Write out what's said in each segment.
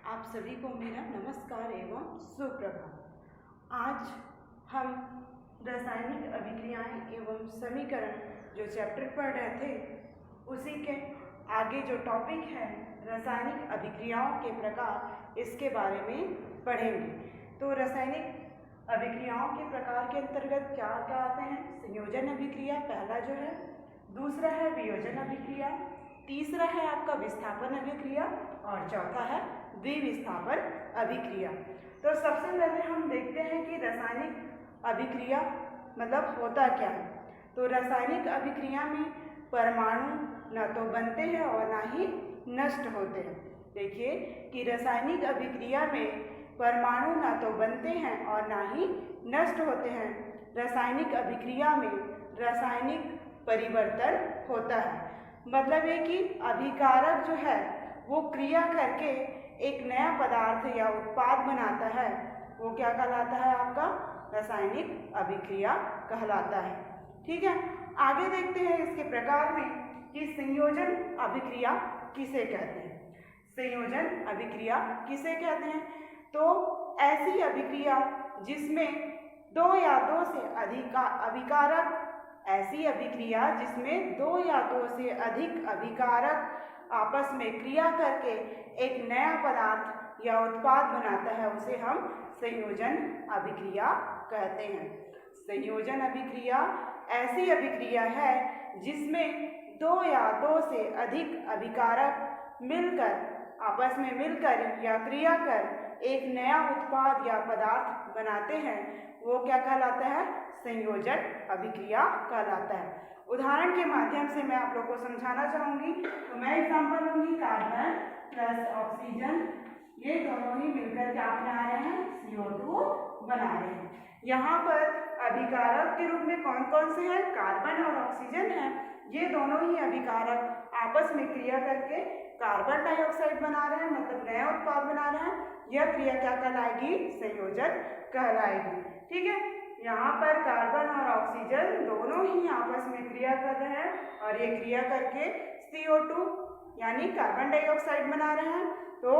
आप सभी को मेरा नमस्कार एवं सुप्रभात। आज हम रासायनिक अभिक्रियाएं एवं समीकरण जो चैप्टर पढ़ रहे थे उसी के आगे जो टॉपिक है रासायनिक अभिक्रियाओं के प्रकार, इसके बारे में पढ़ेंगे। तो रासायनिक अभिक्रियाओं के प्रकार के अंतर्गत क्या क्या आते हैं? संयोजन अभिक्रिया पहला जो है, दूसरा है वियोजन अभिक्रिया, तीसरा है आपका विस्थापन अभिक्रिया और चौथा है द्विविस्थापन अभिक्रिया। तो सबसे पहले हम देखते हैं कि रासायनिक अभिक्रिया मतलब होता क्या है। तो रासायनिक अभिक्रिया में परमाणु न तो बनते हैं और ना ही नष्ट होते हैं। देखिए कि रासायनिक अभिक्रिया में परमाणु न तो बनते हैं और ना ही नष्ट होते हैं। रासायनिक अभिक्रिया में रासायनिक परिवर्तन होता है, मतलब ये कि अभिकारक जो है वो क्रिया करके एक नया पदार्थ या उत्पाद बनाता है, वो क्या कहलाता है? आपका रासायनिक अभिक्रिया कहलाता है। ठीक है, आगे देखते हैं इसके प्रकार में कि संयोजन अभिक्रिया किसे कहते हैं। संयोजन अभिक्रिया किसे कहते हैं? तो ऐसी अभिक्रिया जिसमें दो या दो से अधिक अभिकारक, ऐसी अभिक्रिया जिसमें दो या दो से अधिक अभिकारक आपस में क्रिया करके एक नया पदार्थ या उत्पाद बनाता है, उसे हम संयोजन अभिक्रिया कहते हैं। संयोजन अभिक्रिया ऐसी अभिक्रिया है जिसमें दो या दो से अधिक अभिकारक मिलकर आपस में मिलकर या क्रिया कर एक नया उत्पाद या पदार्थ बनाते हैं, वो क्या कहलाता है? संयोजन अभिक्रिया कहलाता है। उदाहरण के माध्यम से मैं आप लोगों को समझाना चाहूँगी। तो मैं एग्जाम्पल लूँगी, कार्बन प्लस ऑक्सीजन, ये दोनों ही मिलकर क्या बना रहे हैं? CO2 बना रहे हैं। यहाँ पर अभिकारक के रूप में कौन कौन से हैं? कार्बन और ऑक्सीजन हैं। ये दोनों ही अभिकारक आपस में क्रिया करके कार्बन डाइऑक्साइड बना रहे हैं, मतलब नया उत्पाद बना रहे हैं। यह क्रिया क्या कहलाएगी? संयोजन कहलाएगी। ठीक है, यहाँ पर कार्बन और ऑक्सीजन दोनों ही आपस में क्रिया कर रहे हैं और ये क्रिया करके CO2 यानी कार्बन डाइऑक्साइड बना रहे हैं। तो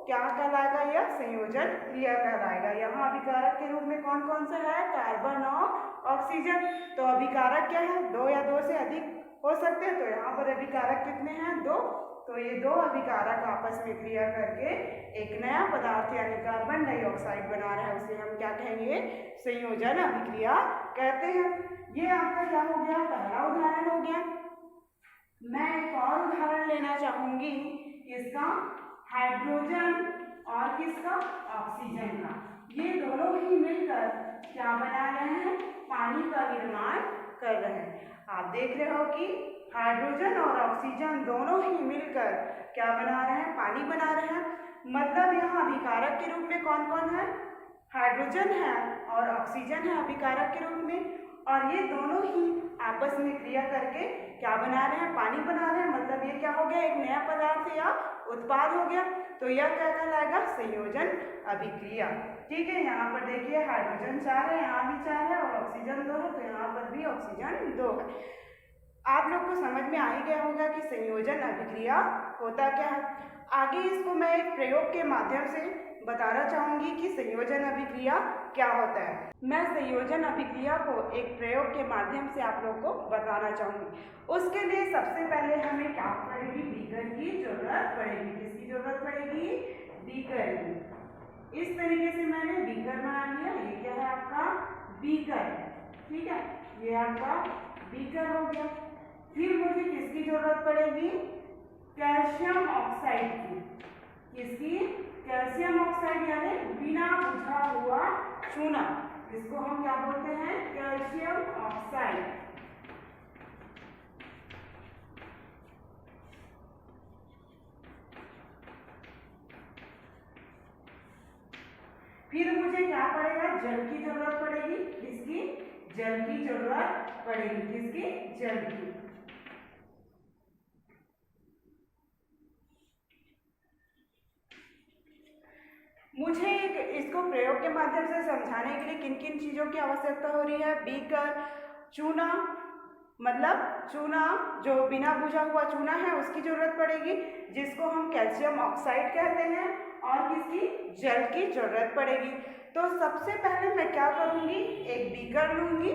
क्या कहलाएगा? यह संयोजन क्रिया कहलाएगा। यहाँ अभिकारक के रूप में कौन कौन सा है? कार्बन और ऑक्सीजन। तो अभिकारक क्या है? दो या दो से अधिक हो सकते हैं। तो यहाँ पर अभिकारक कितने हैं? दो। तो ये दो अभिकारक आपस में क्रिया करके एक नया पदार्थ यानी कार्बन डाइऑक्साइड बना रहा है, उसे हम क्या कहेंगे? संयोजन अभिक्रिया कहते हैं। ये आपका क्या हो गया? पहला उदाहरण हो गया। मैं एक और उदाहरण लेना चाहूंगी, किसका? हाइड्रोजन और किसका? ऑक्सीजन का। ये दोनों ही मिलकर क्या बना रहे हैं? पानी का निर्माण कर रहे हैं। आप देख रहे हो कि हाइड्रोजन और ऑक्सीजन दोनों ही मिलकर क्या बना रहे हैं? पानी बना रहे हैं। मतलब यहाँ अभिकारक के रूप में कौन कौन है? हाइड्रोजन है और ऑक्सीजन है अभिकारक के रूप में, और ये दोनों ही आपस में क्रिया करके क्या बना रहे हैं? पानी बना रहे हैं। मतलब ये क्या हो गया? एक नया पदार्थ या उत्पाद हो गया। तो यह क्या कहलाएगा? संयोजन अभिक्रिया। ठीक है, यहाँ पर देखिए हाइड्रोजन 4 है, यहाँ भी 4 है और ऑक्सीजन 2 है, तो यहाँ पर भी ऑक्सीजन 2 है। आप लोग को समझ में आ ही गया होगा कि संयोजन अभिक्रिया होता क्या है। आगे इसको मैं एक प्रयोग के माध्यम से बताना चाहूंगी कि संयोजन अभिक्रिया क्या होता है। मैं संयोजन अभिक्रिया को एक प्रयोग के माध्यम से आप लोग को बताना चाहूंगी। उसके लिए सबसे पहले हमें क्या पड़ेगी? बीकर की जरूरत पड़ेगी। किसकी जरूरत पड़ेगी? बीकर की। इस तरीके से मैंने बीकर बना लिया। ये क्या है? आपका बीकर। ठीक है, ये आपका बीकर हो गया। फिर मुझे किसकी जरूरत पड़ेगी? कैल्शियम ऑक्साइड की। किसकी? कैल्शियम ऑक्साइड यानी बिना बुझा हुआ चूना, जिसको हम क्या बोलते हैं? Calcium oxide. फिर मुझे क्या पड़ेगा? जल की जरूरत पड़ेगी। किसकी? जल की जरूरत पड़ेगी। किसकी? जल की। मुझे इसको प्रयोग के माध्यम से समझाने के लिए किन किन चीज़ों की आवश्यकता हो रही है? बीकर, चूना, मतलब चूना जो बिना बुझा हुआ चूना है उसकी ज़रूरत पड़ेगी, जिसको हम कैल्शियम ऑक्साइड कहते हैं, और किसकी, जल की जरूरत पड़ेगी। तो सबसे पहले मैं क्या करूँगी, एक बीकर लूँगी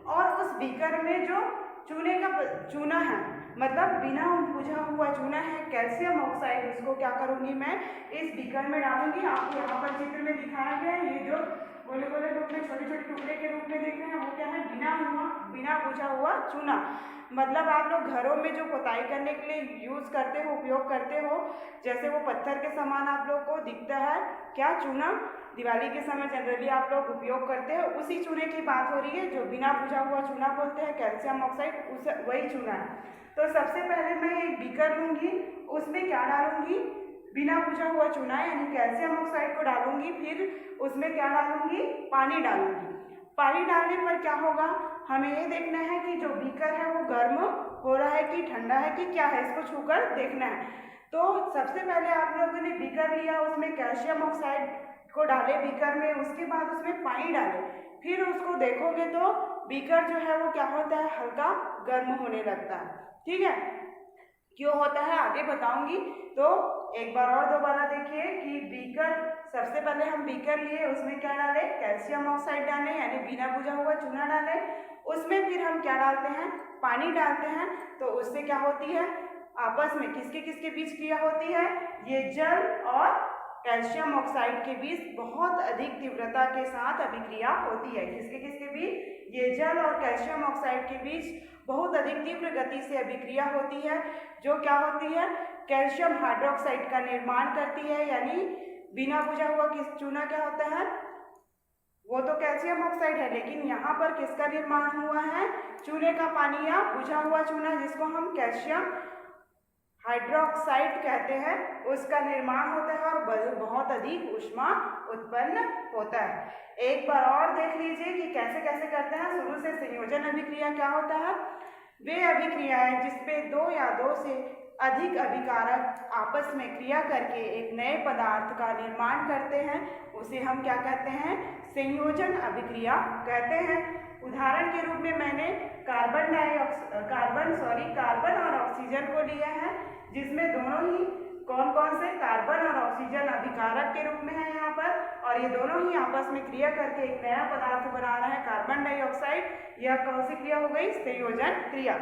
और उस बीकर में जो चूना है, मतलब बिना बुझा हुआ चूना है, कैल्शियम ऑक्साइड, उसको क्या करूँगी मैं इस बीकर में डालूंगी। आपको यहाँ पर चित्र में दिखाया गया है, ये जो गोले गोले रूप में छोटे छोटे टुकड़े के रूप में देख रहे हैं वो क्या है, बिना बुझा हुआ चूना। मतलब आप लोग घरों में जो पुताई करने के लिए यूज करते हो, उपयोग करते हो, जैसे वो पत्थर के समान आप लोग को दिखता है क्या, चूना, दिवाली के समय जनरली आप लोग उपयोग करते हैं, उसी चूने की बात हो रही है जो बिना बुझा हुआ चूना बोलते हैं, कैल्शियम ऑक्साइड, उस वही चूना है। तो सबसे पहले मैं एक बीकर लूँगी, उसमें क्या डालूंगी, बिना बुझा हुआ चूना यानी कैल्शियम ऑक्साइड को डालूंगी, फिर उसमें क्या डालूंगी, पानी डालूंगी। पानी डालने पर क्या होगा, हमें ये देखना है कि जो बीकर है वो गर्म हो रहा है कि ठंडा है कि क्या है, इसको छूकर देखना है। तो सबसे पहले आप लोगों ने बीकर लिया, उसमें कैल्शियम ऑक्साइड को डाले बीकर में, उसके बाद उसमें पानी डाले, फिर उसको देखोगे तो बीकर जो है वो क्या होता है, हल्का गर्म होने लगता है। ठीक है, क्यों होता है आगे बताऊंगी। तो एक बार और दोबारा देखिए कि बीकर, सबसे पहले हम बीकर लिए, उसमें क्या डाले, कैल्शियम ऑक्साइड डाले यानी बिना बुझा हुआ चूना डाले, उसमें फिर हम क्या डालते हैं, पानी डालते हैं। तो उससे क्या होती है, आपस में किसके किसके बीच क्रिया होती है, ये जल और कैल्शियम ऑक्साइड के बीच बहुत अधिक तीव्रता के साथ अभिक्रिया होती है। किसके किसके बीच, ये जल और कैल्शियम ऑक्साइड के बीच बहुत अधिक तीव्र गति से अभिक्रिया होती है, जो क्या होती है, कैल्शियम हाइड्रोक्साइड का निर्माण करती है। यानी बिना बुझा हुआ किस चूना क्या होता है, वो तो कैल्शियम ऑक्साइड है, लेकिन यहाँ पर किसका निर्माण हुआ है, चूने का पानी या बुझा हुआ चूना, जिसको हम कैल्शियम हाइड्रोक्साइड कहते हैं, उसका निर्माण होता है और बहुत अधिक ऊष्मा उत्पन्न होता है। एक बार और देख लीजिए कि कैसे कैसे करते हैं। शुरू से संयोजन अभिक्रिया क्या होता है, वे अभिक्रियाएं जिसपे दो या दो से अधिक अभिकारक आपस में क्रिया करके एक नए पदार्थ का निर्माण करते हैं, उसे हम क्या कहते हैं, संयोजन अभिक्रिया कहते हैं। उदाहरण के रूप में मैंने कार्बन और ऑक्सीजन को लिया है, जिसमें दोनों ही कौन कौन से, कार्बन और ऑक्सीजन अभिकारक के रूप में है यहाँ पर, और ये दोनों ही आपस में क्रिया करके एक नया पदार्थ बना रहा है कार्बन डाइऑक्साइड। यह कौन सी क्रिया हो गई, संयोजन क्रिया।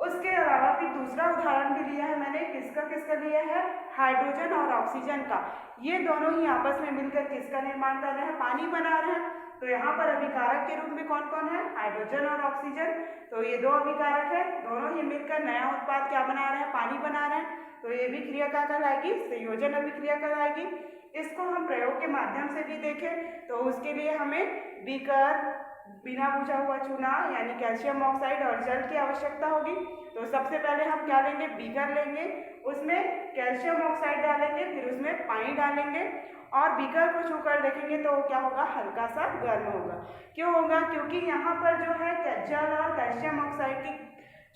उसके अलावा फिर दूसरा उदाहरण भी लिया है मैंने, किसका लिया है, हाइड्रोजन और ऑक्सीजन का। ये दोनों ही आपस में मिलकर किसका निर्माण कर रहे हैं, पानी बना रहे हैं। तो यहाँ पर अभिकारक के रूप में कौन कौन है, हाइड्रोजन और ऑक्सीजन। तो ये दो अभिकारक है, दोनों ही मिलकर नया उत्पाद क्या बना रहे हैं, पानी बना रहे हैं। तो ये भी क्रिया क्या कहलाएगी, संयोजन अभिक्रिया कहलाएगी। इसको हम प्रयोग के माध्यम से भी देखें तो उसके लिए हमें बीकर, बिना बुझा हुआ चूना यानी कैल्शियम ऑक्साइड और जल की आवश्यकता होगी। तो सबसे पहले हम क्या लेंगे, बीकर लेंगे, उसमें कैल्शियम ऑक्साइड डालेंगे, फिर उसमें पानी डालेंगे और बीकर को छूकर देखेंगे तो क्या होगा, हल्का सा गर्म होगा। क्यों होगा, क्योंकि यहाँ पर जो है जल और कैल्शियम ऑक्साइड की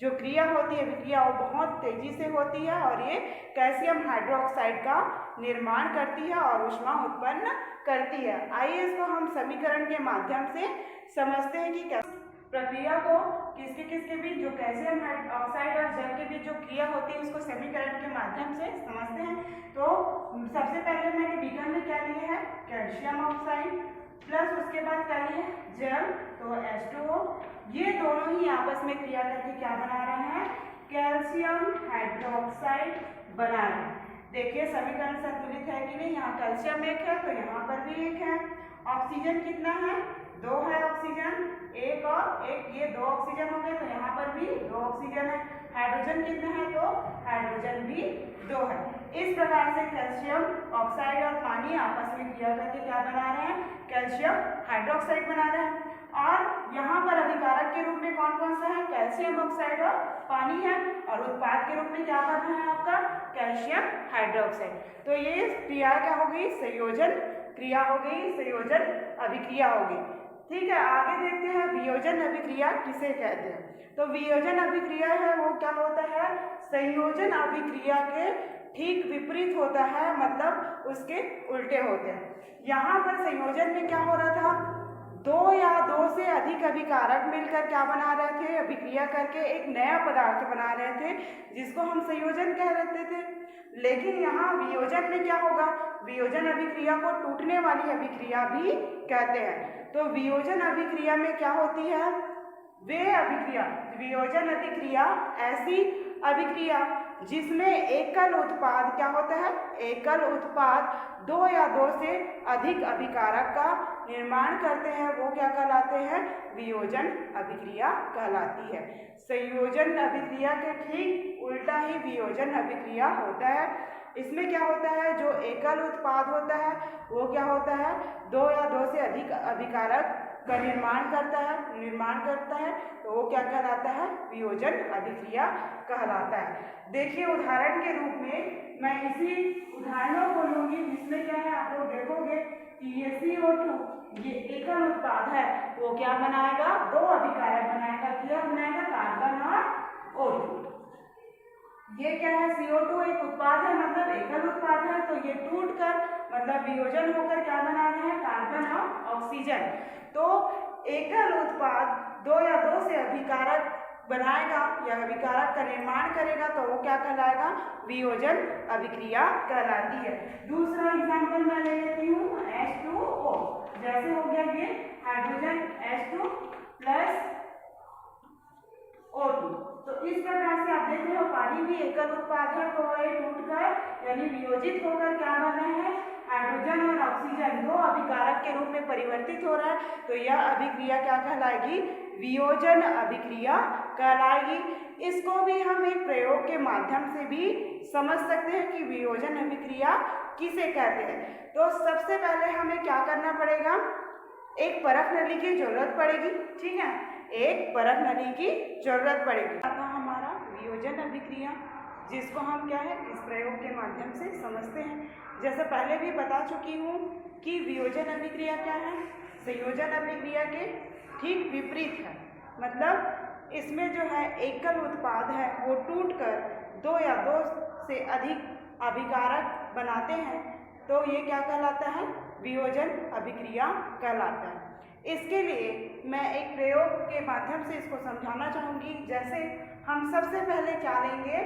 जो क्रिया होती है, विक्रिया, वो बहुत तेजी से होती है और ये कैल्शियम हाइड्रोक्साइड का निर्माण करती है और ऊष्मा उत्पन्न करती है। आइए इसको हम समीकरण के माध्यम से समझते हैं कि कैसे प्रक्रिया को किसके बीच, जो कैल्शियम ऑक्साइड और जल के बीच जो क्रिया होती है उसको समीकरण के माध्यम से समझते हैं। तो सबसे पहले मैंने बीकर में क्या लिया है, कैल्शियम ऑक्साइड, प्लस उसके बाद क्या लिया है, जल, तो H2O। ये दोनों ही आपस में क्रिया करके क्या बना रहे हैं, कैल्शियम हाइड्रोक्साइड बना रहे हैं। देखिए समीकरण संतुलित है कि नहीं, यहाँ कैल्शियम एक है तो यहाँ पर भी एक है। ऑक्सीजन कितना है, दो है ऑक्सीजन, एक और एक, ये दो ऑक्सीजन हो गए तो यहाँ पर भी दो ऑक्सीजन है। हाइड्रोजन कितने हैं, तो हाइड्रोजन भी दो है। इस प्रकार से कैल्शियम ऑक्साइड और पानी आपस में क्रिया करके क्या बना रहे हैं, कैल्शियम हाइड्रोक्साइड बना रहे हैं। और यहाँ पर अभिकारक के रूप में कौन कौन सा है, कैल्शियम ऑक्साइड और पानी है, और उत्पाद के रूप में क्या कर रहा है आपका, कैल्शियम हाइड्रोक्साइड। तो ये क्रिया क्या हो गई, संयोजन क्रिया हो गई, संयोजन अभिक्रिया हो गई। ठीक है, आगे देखते हैं वियोजन अभिक्रिया किसे कहते हैं। तो वियोजन अभिक्रिया है वो क्या होता है, संयोजन अभिक्रिया के ठीक विपरीत होता है, मतलब उसके उल्टे होते हैं। यहाँ पर संयोजन में क्या हो रहा था, दो या दो से अधिक अभिकारक मिलकर क्या बना रहे थे, अभिक्रिया करके एक नया पदार्थ बना रहे थे, जिसको हम संयोजन कह रहे थे। लेकिन यहाँ वियोजन में क्या होगा, वियोजन अभिक्रिया को टूटने वाली अभिक्रिया भी कहते हैं। तो वियोजन अभिक्रिया में क्या होती है? वे अभिक्रिया, वियोजन अभिक्रिया ऐसी अभिक्रिया जिसमें एकल उत्पाद क्या होता है? एकल उत्पाद दो या दो से अधिक अभिकारक का निर्माण करते हैं, वो क्या कहलाते हैं? वियोजन अभिक्रिया कहलाती है। संयोजन अभिक्रिया के ठीक उल्टा ही वियोजन अभिक्रिया होता है। इसमें क्या होता है? जो एकल उत्पाद होता है वो क्या होता है? दो या दो से अधिक अभिकारक का निर्माण करता है, तो वो क्या कहलाता है? वियोजन अभिक्रिया कहलाता है। देखिए उदाहरण के रूप में मैं इसी उदाहरणों को लूंगी जिसमें क्या है, आप लोग देखोगे कि ये CO2 ये एकल उत्पाद है, वो क्या बनाएगा? दो अभिकारक बनाएगा। क्या बनाएगा? कार्बन और O2। ये क्या है? CO2 एक उत्पाद है, मतलब एकल उत्पाद है, तो ये टूटकर मतलब वियोजन होकर क्या बना रहे हैं? कार्बन और ऑक्सीजन। तो एकल उत्पाद दो या दो से अभिकारक बनाएगा या अभिकारक का निर्माण करेगा, तो वो क्या कहलाएगा? वियोजन अभिक्रिया कहलाती है। दूसरा एग्जाम्पल मैं ले लेती हूँ, H2O। जैसे हो गया ये हाइड्रोजन H2 प्लस O2। तो इस प्रकार से आप देख रहे हो पानी भी एकल उत्पाद है, तो ये टूटकर यानी वियोजित होकर क्या बन रहे हैं? हाइड्रोजन और ऑक्सीजन दो अभिकारक के रूप में परिवर्तित हो रहा है, तो यह अभिक्रिया क्या कहलाएगी? वियोजन अभिक्रिया कहलाएगी। इसको भी हम एक प्रयोग के माध्यम से भी समझ सकते हैं कि वियोजन अभिक्रिया किसे कहते हैं। तो सबसे पहले हमें क्या करना पड़ेगा? एक परख नली की जरूरत पड़ेगी, ठीक है, एक परख नली की जरूरत पड़ेगी। आता हमारा वियोजन अभिक्रिया, जिसको हम क्या है इस प्रयोग के माध्यम से समझते हैं। जैसे पहले भी बता चुकी हूँ कि वियोजन अभिक्रिया क्या है? संयोजन अभिक्रिया के ठीक विपरीत है। मतलब इसमें जो है एकल उत्पाद है वो टूटकर दो या दो से अधिक अभिकारक बनाते हैं, तो ये क्या कहलाता है? वियोजन अभिक्रिया कहलाता है। इसके लिए मैं एक प्रयोग के माध्यम से इसको समझाना चाहूँगी। जैसे हम सबसे पहले क्या लेंगे?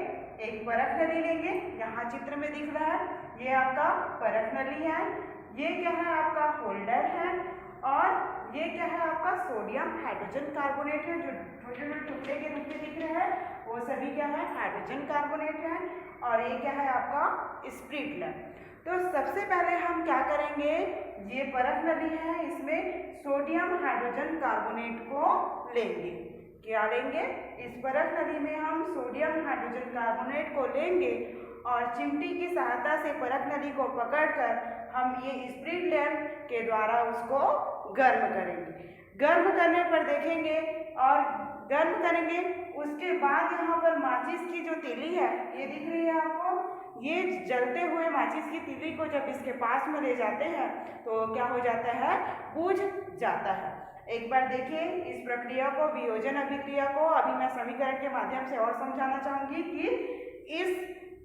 एक परख नली लेंगे। यहाँ चित्र में दिख रहा है ये आपका परख नली है, ये क्या है? आपका होल्डर है, और ये क्या है? आपका सोडियम हाइड्रोजन कार्बोनेट है। जो छोटे छोटे टुकड़े के रूप में दिख रहे हैं वो सभी क्या है? हाइड्रोजन कार्बोनेट है। और ये क्या है? आपका स्प्रिटलर। तो सबसे पहले हम क्या करेंगे? ये परख नली है, इसमें सोडियम हाइड्रोजन कार्बोनेट को लेंगे। क्या लेंगे? इस परख नली में हम सोडियम हाइड्रोजन कार्बोनेट को लेंगे और चिमटी की सहायता से परख नली को पकड़कर हम ये स्प्रिट लैंप के द्वारा उसको गर्म करेंगे। गर्म करने पर देखेंगे और गर्म करेंगे, उसके बाद यहाँ पर माचिस की जो तीली है ये दिख रही है आपको, ये जलते हुए माचिस की तीली को जब इसके पास में ले जाते हैं तो क्या हो जाता है? बुझ जाता है। एक बार देखिए इस प्रक्रिया को, वियोजन अभिक्रिया को अभी मैं समीकरण के माध्यम से और समझाना चाहूँगी कि इस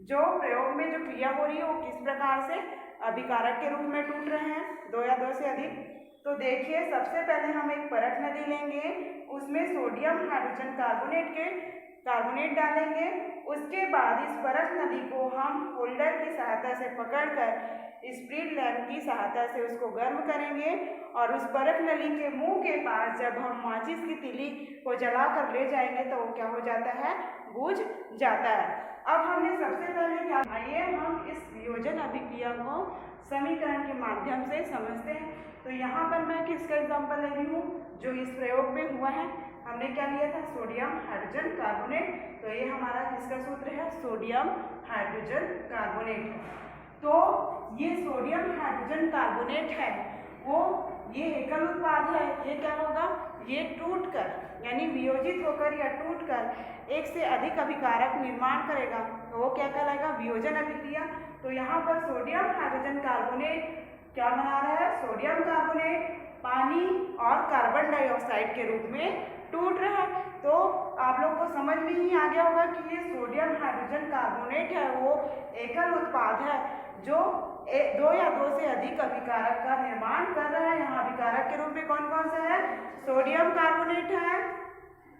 जो प्रयोग में जो क्रिया हो रही है वो किस प्रकार से अभिकारक के रूप में टूट रहे हैं, दो या दो से अधिक। तो देखिए सबसे पहले हम एक परख नली लेंगे, उसमें सोडियम हाइड्रोजन कार्बोनेट डालेंगे। उसके बाद इस परख नली को हम होल्डर की सहायता से पकड़कर स्प्रिट लैंप की सहायता से उसको गर्म करेंगे और उस परख नली के मुंह के पास जब हम माचिस की तीली को जला कर ले जाएंगे तो वो क्या हो जाता है? बुझ जाता है। अब हमने सबसे पहले क्या, आइए हम इस वियोजन अभिक्रिया को समीकरण के माध्यम से समझते हैं। तो यहाँ पर मैं किसका एग्जाम्पल ले रही हूँ? जो इस प्रयोग में हुआ है, हमने क्या लिया था? Sodium hydrogen carbonate. तो ये हमारा किसका सूत्र है? Sodium hydrogen carbonate. तो ये सोडियम हाइड्रोजन कार्बोनेट है वो ये एकल उत्पाद है, ये क्या होगा? ये टूटकर यानी वियोजित होकर या टूटकर एक से अधिक अभिकारक निर्माण करेगा, तो वो क्या कहलाएगा? वियोजन अभिक्रिया। तो यहाँ पर सोडियम हाइड्रोजन कार्बोनेट क्या बना रहा है? सोडियम कार्बोनेट पानी और कार्बन डाइऑक्साइड के रूप में टूट रहा है। तो आप लोग को समझ में ही आ गया होगा कि ये सोडियम हाइड्रोजन कार्बोनेट है वो एकल उत्पाद है जो दो या दो से अधिक अभिकारक का निर्माण कर रहा है। यहाँ अभिकारक के रूप में कौन कौन सा है? सोडियम कार्बोनेट है,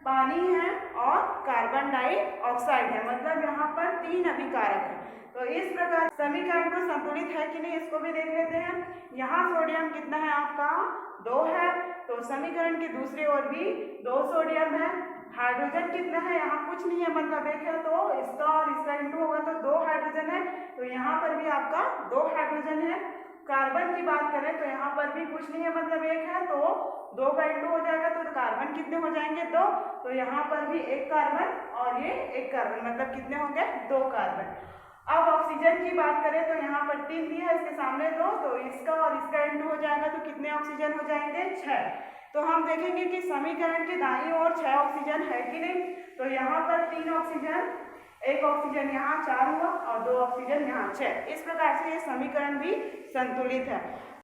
पानी है और कार्बन डाइऑक्साइड है। मतलब यहाँ पर तीन अभिकारक है। तो इस प्रकार समीकरण को संतुलित है कि नहीं इसको भी देख लेते हैं। यहाँ सोडियम कितना है आपका 2 है, तो समीकरण की दूसरी ओर भी 2 सोडियम है। हाइड्रोजन कितना है, यहाँ कुछ नहीं है, मतलब एक है, तो इसका और इसका इंटू होगा तो 2 हाइड्रोजन है, तो यहाँ पर भी आपका 2 हाइड्रोजन है। कार्बन की बात करें तो यहाँ पर भी कुछ नहीं है, मतलब एक है, तो 2 का इंटू हो जाएगा, तो कार्बन कितने हो जाएंगे 2, तो यहाँ पर भी 1 कार्बन और ये 1 कार्बन, मतलब कितने हो गए 2 कार्बन। अब ऑक्सीजन की बात करें तो यहाँ पर 3 दिया है, इसके सामने 2, तो इसका और इसका इंटू हो जाएगा, तो कितने ऑक्सीजन हो जाएंगे 6। तो हम देखेंगे कि समीकरण के दाईं ओर 6 ऑक्सीजन है कि नहीं, तो यहाँ पर 3 ऑक्सीजन, 1 ऑक्सीजन यहाँ 4 हुआ और 2 ऑक्सीजन यहाँ 6। इस प्रकार से ये समीकरण भी संतुलित है।